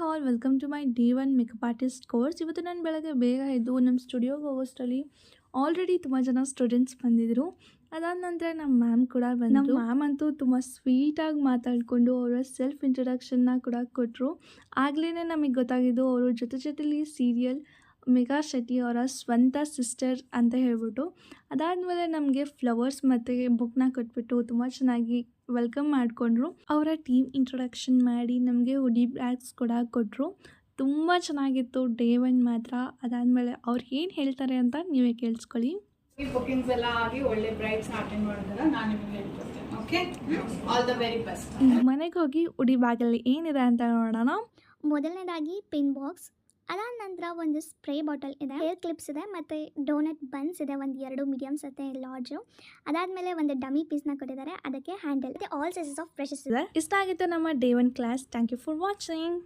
All welcome to my D1 makeup artist course. ಇವತ್ತು ನಾನು ಬೆಳಗ್ಗೆ ಬೇಗ ಎದ್ದು ನಮ್ಮ ಸ್ಟುಡಿಯೋಗೆ ಹೋಗೋಷ್ಟರಲ್ಲಿ ಆಲ್ರೆಡಿ ತುಂಬ ಜನ ಸ್ಟೂಡೆಂಟ್ಸ್ ಬಂದಿದ್ದರು. ಅದಾದ ನಂತರ ನಮ್ಮ ಮ್ಯಾಮ್ ಕೂಡ ಬಂದರು. ನಮ್ಮ ಮ್ಯಾಮ್ ಅಂತೂ ತುಂಬ ಸ್ವೀಟಾಗಿ ಮಾತಾಡಿಕೊಂಡು ಅವರ ಸೆಲ್ಫ್ ಇಂಟ್ರೊಡಕ್ಷನ್ನ ಕೂಡ ಕೊಟ್ಟರು. ಆಗಲೇ ನಮಗೆ ಗೊತ್ತಾಗಿದ್ದು ಅವರು ಜೊತೆಲಿ ಸೀರಿಯಲ್ ಮೇಘಾ ಶೆಟ್ಟಿ ಅವರ ಸ್ವಂತ ಸಿಸ್ಟರ್ ಅಂತ ಹೇಳ್ಬಿಟ್ಟು. ಅದಾದಮೇಲೆ ನಮಗೆ ಫ್ಲವರ್ಸ್ ಮತ್ತು ಬುಕ್ನ ಕೊಟ್ಬಿಟ್ಟು ತುಂಬ ಚೆನ್ನಾಗಿ ವೆಲ್ಕಮ್ ಮಾಡಿಕೊಂಡ್ರು. ಅವರ ಟೀಮ್ ಇಂಟ್ರೊಡಕ್ಷನ್ ಮಾಡಿ ನಮಗೆ ಹುಡಿ ಬ್ಯಾಗ್ಸ್ ಕೂಡ ಕೊಟ್ಟರು. ತುಂಬ ಚೆನ್ನಾಗಿತ್ತು ಡೇ 1 ಮಾತ್ರ. ಅದಾದಮೇಲೆ ಅವ್ರು ಏನು ಹೇಳ್ತಾರೆ ಅಂತ ನೀವೇ ಕೇಳಿಸ್ಕೊಳ್ಳಿ. ಈ ಬುಕಿಂಗ್ಸ್ ಎಲ್ಲ ಆಗಿ ಒಳ್ಳೆ ಬ್ರೈಡ್ಸ್ ಅಟೆಂಡ್ ಮಾಡಿದಾಗ ನಾನು ನಿಮಗೆ ಹೇಳ್ಕೊಡ್ತೇನೆ. Okay, all the very best. ಮನೆಗೆ ಹೋಗಿ ಹುಡಿ ಬ್ಯಾಗಲ್ಲಿ ಏನಿದೆ ಅಂತ ನೋಡೋಣ. ಮೊದಲನೇದಾಗಿ ಪಿನ್ ಬಾಕ್ಸ್, ಅದಾದ ನಂತರ ಒಂದು ಸ್ಪ್ರೇ ಬಾಟಲ್ ಇದೆ, ಹೇರ್ ಕ್ಲಿಪ್ಸ್ ಇದೆ, ಮತ್ತು ಡೋನಟ್ ಬನ್ಸ್ ಇದೆ, ಒಂದು 2 ಮೀಡಿಯಮ್ ಮತ್ತು ಲಾರ್ಜು. ಅದಾದಮೇಲೆ ಒಂದು ಡಮಿ ಪೀಸ್ನ ಕೊಟ್ಟಿದ್ದಾರೆ, ಅದಕ್ಕೆ handle, all sizes of brushes ಇದೆ. ಇಷ್ಟ ಆಗಿತ್ತು ನಮ್ಮ day 1 class. Thank you for watching.